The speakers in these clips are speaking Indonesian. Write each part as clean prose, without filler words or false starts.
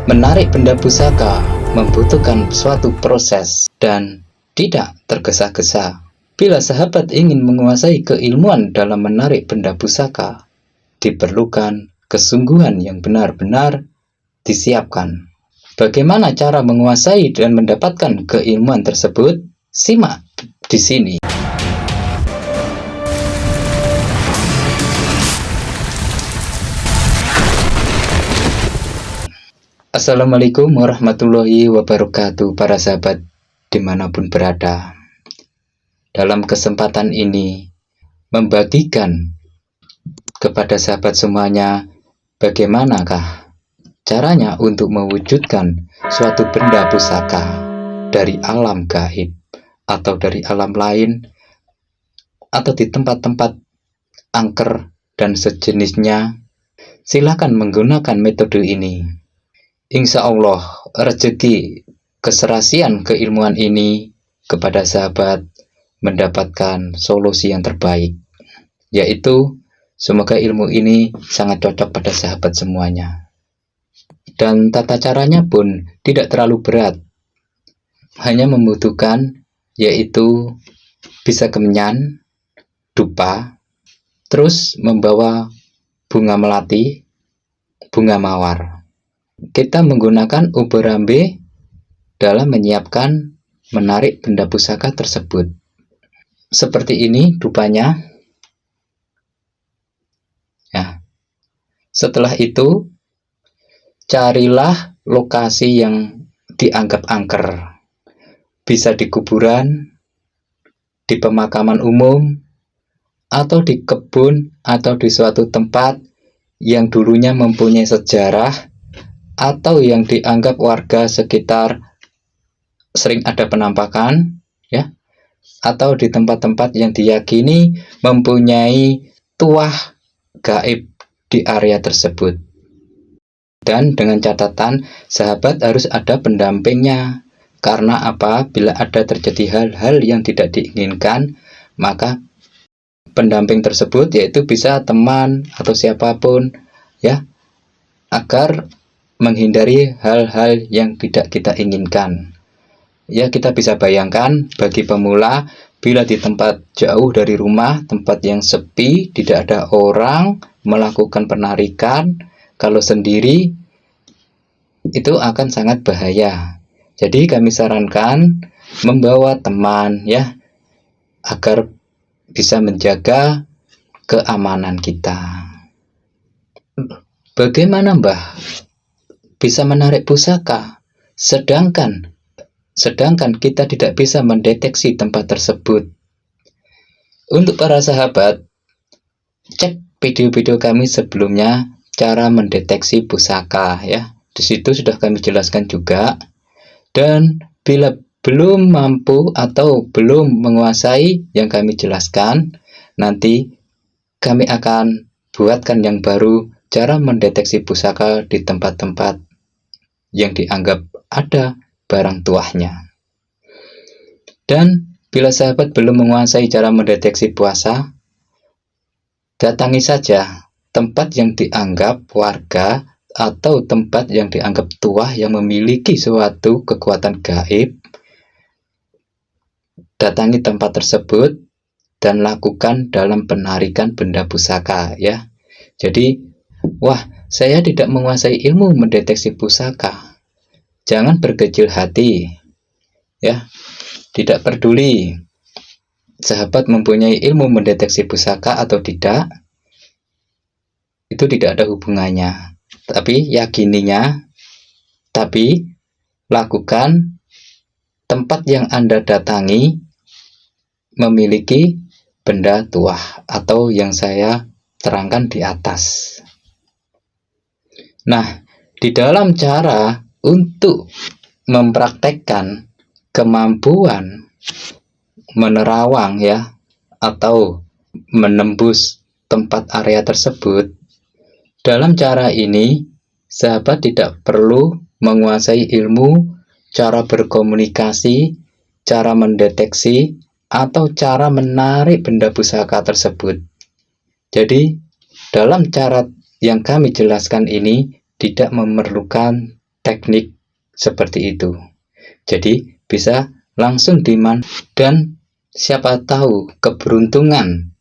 Menarik benda pusaka membutuhkan suatu proses dan tidak tergesa-gesa. Bila sahabat ingin menguasai keilmuan dalam menarik benda pusaka, diperlukan kesungguhan yang benar-benar disiapkan. Bagaimana cara menguasai dan mendapatkan keilmuan tersebut? Simak di sini. Assalamualaikum warahmatullahi wabarakatuh, para sahabat dimanapun berada. Dalam kesempatan ini, membagikan kepada sahabat semuanya bagaimanakah caranya untuk mewujudkan suatu benda pusaka dari alam gaib atau dari alam lain atau di tempat-tempat angker dan sejenisnya. Silakan menggunakan metode ini. Insya Allah, rezeki keserasian keilmuan ini kepada sahabat mendapatkan solusi yang terbaik, yaitu semoga ilmu ini sangat cocok pada sahabat semuanya. Dan tata caranya pun tidak terlalu berat, hanya membutuhkan yaitu bisa kemenyan, dupa, terus membawa bunga melati, bunga mawar. Kita menggunakan uberambe dalam menyiapkan menarik benda pusaka tersebut. Seperti ini dupanya. Ya. Setelah itu, carilah lokasi yang dianggap angker. Bisa di kuburan, di pemakaman umum, atau di kebun, atau di suatu tempat yang dulunya mempunyai sejarah, atau yang dianggap warga sekitar sering ada penampakan, ya, atau di tempat-tempat yang diyakini mempunyai tuah gaib di area tersebut. Dan dengan catatan, sahabat harus ada pendampingnya. Karena apa? Bila ada terjadi hal-hal yang tidak diinginkan, maka pendamping tersebut yaitu bisa teman atau siapapun, ya, agar menghindari hal-hal yang tidak kita inginkan. Ya, kita bisa bayangkan bagi pemula, bila di tempat jauh dari rumah, tempat yang sepi, tidak ada orang, melakukan penarikan, kalau sendiri itu akan sangat bahaya. Jadi kami sarankan membawa teman, ya, agar bisa menjaga keamanan kita. Bagaimana, Mbah, bisa menarik pusaka sedangkan kita tidak bisa mendeteksi tempat tersebut? Untuk para sahabat, cek video-video kami sebelumnya cara mendeteksi pusaka, ya. Di situ sudah kami jelaskan juga. Dan bila belum mampu atau belum menguasai yang kami jelaskan, nanti kami akan buatkan yang baru, cara mendeteksi pusaka di tempat-tempat yang dianggap ada barang tuahnya. Dan bila sahabat belum menguasai cara mendeteksi puasa, datangi saja tempat yang dianggap warga atau tempat yang dianggap tuah yang memiliki suatu kekuatan gaib. Datangi tempat tersebut dan lakukan dalam penarikan benda pusaka, ya. Jadi, wah, saya tidak menguasai ilmu mendeteksi pusaka. Jangan berkecil hati, ya. Tidak peduli sahabat mempunyai ilmu mendeteksi pusaka atau tidak, itu tidak ada hubungannya. Tapi yakininya, tapi lakukan tempat yang Anda datangi memiliki benda tuah atau yang saya terangkan di atas. Nah, di dalam cara untuk mempraktekkan kemampuan menerawang, ya, atau menembus tempat area tersebut, dalam cara ini sahabat tidak perlu menguasai ilmu cara berkomunikasi, cara mendeteksi, atau cara menarik benda pusaka tersebut. Jadi dalam cara yang kami jelaskan ini tidak memerlukan teknik seperti itu. Jadi bisa langsung dan siapa tahu keberuntungan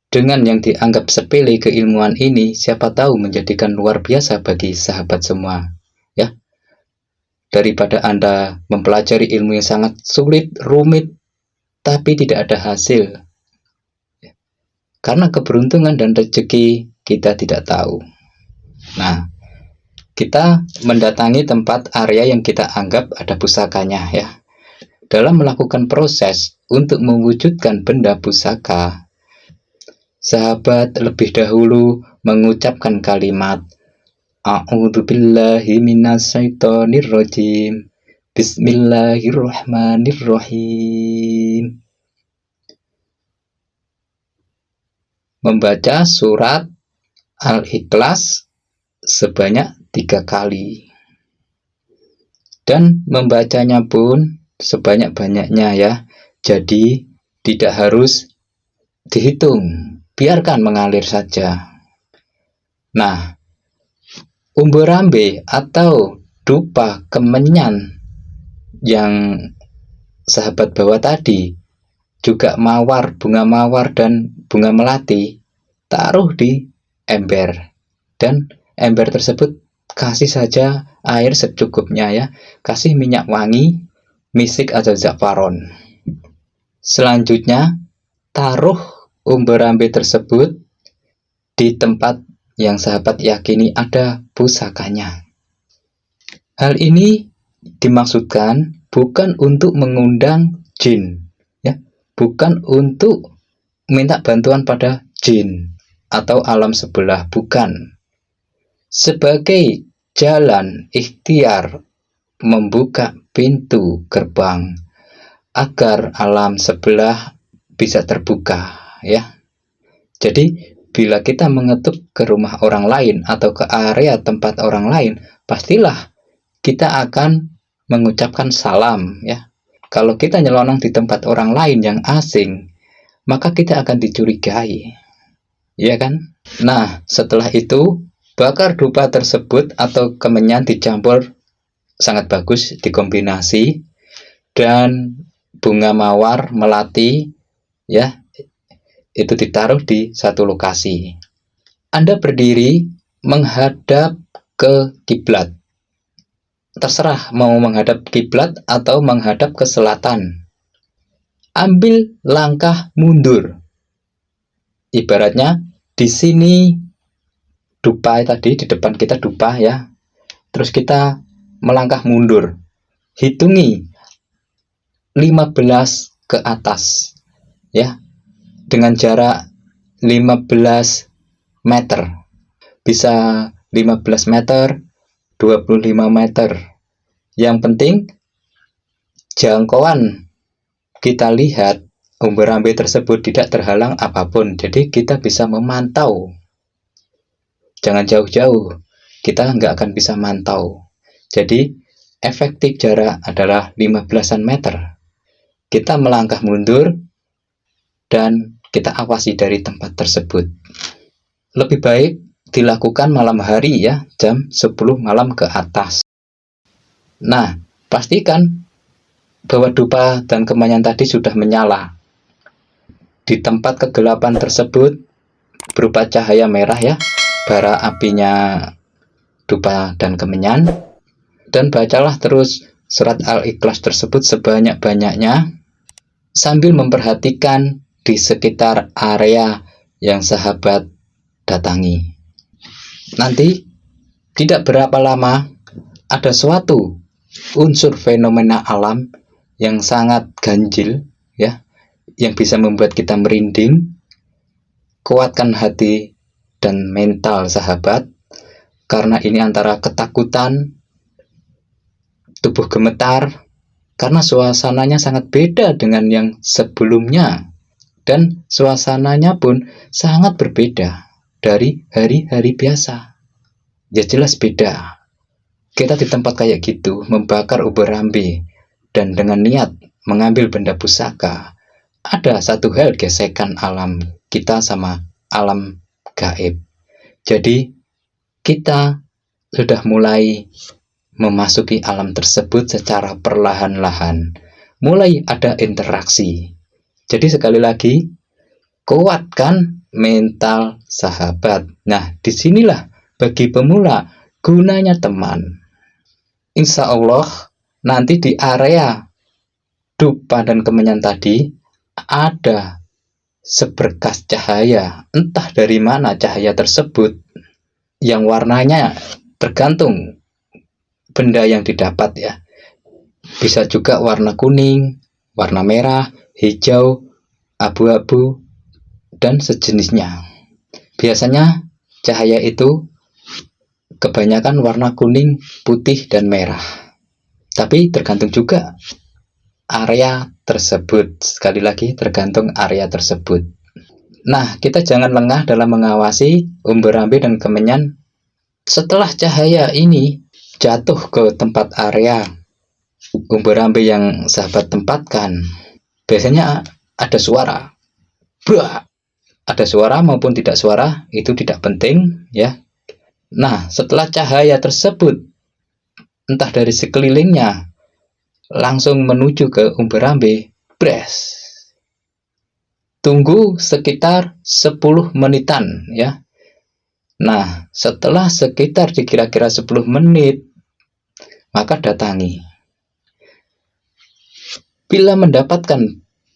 dengan yang dianggap sepele keilmuan ini, siapa tahu menjadikan luar biasa bagi sahabat semua, ya. Daripada Anda mempelajari ilmu yang sangat sulit, rumit, tapi tidak ada hasil. Karena keberuntungan dan rezeki kita tidak tahu. Nah, kita mendatangi tempat area yang kita anggap ada pusakanya, ya. Dalam melakukan proses untuk mewujudkan benda pusaka, sahabat lebih dahulu mengucapkan kalimat A'udzubillahi minasyaitonirrajim. Bismillahirrahmanirrahim. Membaca surat Al-Ikhlas sebanyak 3 kali. Dan membacanya pun sebanyak-banyaknya, ya. Jadi tidak harus dihitung. Biarkan mengalir saja. Nah, umberambe atau dupa kemenyan yang sahabat bawa tadi, juga mawar, bunga mawar dan bunga melati, taruh di ember. Dan ember tersebut kasih saja air secukupnya, ya. Kasih minyak wangi, misik atau zafaron. Selanjutnya, taruh umberambe tersebut di tempat yang sahabat yakini ada pusakanya. Hal ini dimaksudkan bukan untuk mengundang jin, ya, bukan untuk minta bantuan pada jin atau alam sebelah, bukan. Sebagai jalan ikhtiar membuka pintu gerbang agar alam sebelah bisa terbuka, ya. Jadi bila kita mengetuk ke rumah orang lain atau ke area tempat orang lain, pastilah kita akan mengucapkan salam, ya. Kalau kita nyelonong di tempat orang lain yang asing, maka kita akan dicurigai, ya kan? Nah, setelah itu bakar dupa tersebut atau kemenyan dicampur sangat bagus, dikombinasi, dan bunga mawar melati, ya, itu ditaruh di satu lokasi. Anda berdiri menghadap ke kiblat. Terserah mau menghadap kiblat atau menghadap ke selatan. Ambil langkah mundur. Ibaratnya di sini dupa tadi, di depan kita dupa, ya. Terus kita melangkah mundur. Hitungi 15 ke atas, ya. Dengan jarak 15 meter. Bisa 15 meter, 25 meter. Yang penting jangkauan kita lihat umberambe tersebut tidak terhalang apapun. Jadi kita bisa memantau. Jangan jauh-jauh, kita nggak akan bisa mantau. Jadi efektif jarak adalah 15-an meter. Kita melangkah mundur dan kita awasi dari tempat tersebut. Lebih baik dilakukan malam hari, ya, jam 10 malam ke atas. Nah, pastikan bahwa dupa dan kemenyan tadi sudah menyala. Di tempat kegelapan tersebut berupa cahaya merah, ya, bara apinya dupa dan kemenyan. Dan bacalah terus surat Al-Ikhlas tersebut sebanyak-banyaknya sambil memperhatikan di sekitar area yang sahabat datangi. Nanti tidak berapa lama ada suatu unsur fenomena alam yang sangat ganjil, ya, yang bisa membuat kita merinding. Kuatkan hati dan mental sahabat, karena ini antara ketakutan, tubuh gemetar, karena suasananya sangat beda dengan yang sebelumnya. Dan suasananya pun sangat berbeda dari hari-hari biasa. Ya jelas beda. Kita di tempat kayak gitu membakar umberambe dan dengan niat mengambil benda pusaka, ada satu hal gesekan alam kita sama alam gaib. Jadi kita sudah mulai memasuki alam tersebut secara perlahan-lahan. Mulai ada interaksi. Jadi sekali lagi, kuatkan mental sahabat. Nah, disinilah bagi pemula gunanya teman. Insya Allah nanti di area dupa dan kemenyan tadi ada seberkas cahaya. Entah dari mana cahaya tersebut, yang warnanya tergantung benda yang didapat ya. Bisa juga warna kuning, warna merah, hijau, abu-abu, dan sejenisnya. Biasanya cahaya itu kebanyakan warna kuning, putih, dan merah. Tapi tergantung juga area tersebut. Sekali lagi tergantung area tersebut. Nah, kita jangan lengah dalam mengawasi umber-amber dan kemenyan. Setelah cahaya ini jatuh ke tempat area umber-amber yang sahabat tempatkan, biasanya ada suara. Bah! Ada suara maupun tidak suara, itu tidak penting ya. Nah, setelah cahaya tersebut entah dari sekelilingnya langsung menuju ke umber-amber, bres. Tunggu sekitar 10 menitan ya. Nah, setelah sekitar kira-kira 10 menit, maka datangi. Bila mendapatkan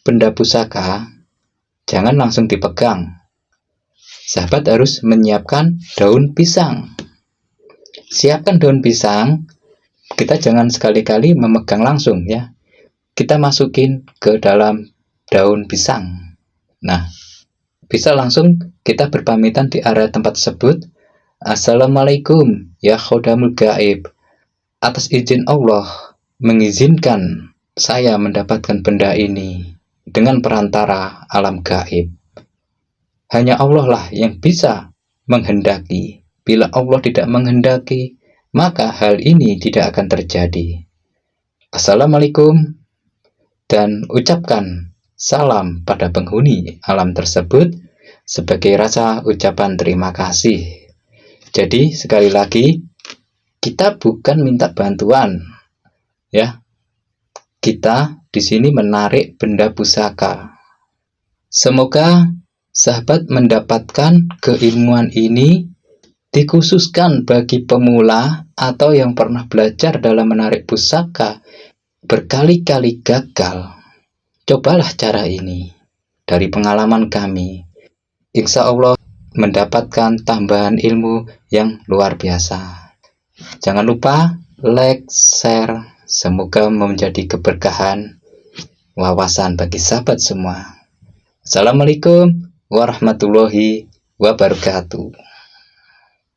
benda pusaka, jangan langsung dipegang. Sahabat harus menyiapkan daun pisang. Siapkan daun pisang, kita jangan sekali-kali memegang langsung ya. Kita masukin ke dalam daun pisang. Nah, bisa langsung kita berpamitan di area tempat tersebut. Assalamualaikum ya khodamul gaib. Atas izin Allah, mengizinkan saya mendapatkan benda ini dengan perantara alam gaib. Hanya Allah lah yang bisa menghendaki. Bila Allah tidak menghendaki, maka hal ini tidak akan terjadi. Assalamualaikum, dan ucapkan salam pada penghuni alam tersebut sebagai rasa ucapan terima kasih. Jadi sekali lagi, kita bukan minta bantuan, ya. Kita di sini menarik benda pusaka. Semoga sahabat mendapatkan keilmuan ini dikhususkan bagi pemula atau yang pernah belajar dalam menarik pusaka berkali-kali gagal. Cobalah cara ini. Dari pengalaman kami, insya Allah mendapatkan tambahan ilmu yang luar biasa. Jangan lupa like, share. Semoga menjadi keberkahan wawasan bagi sahabat semua. Assalamualaikum warahmatullahi wabarakatuh.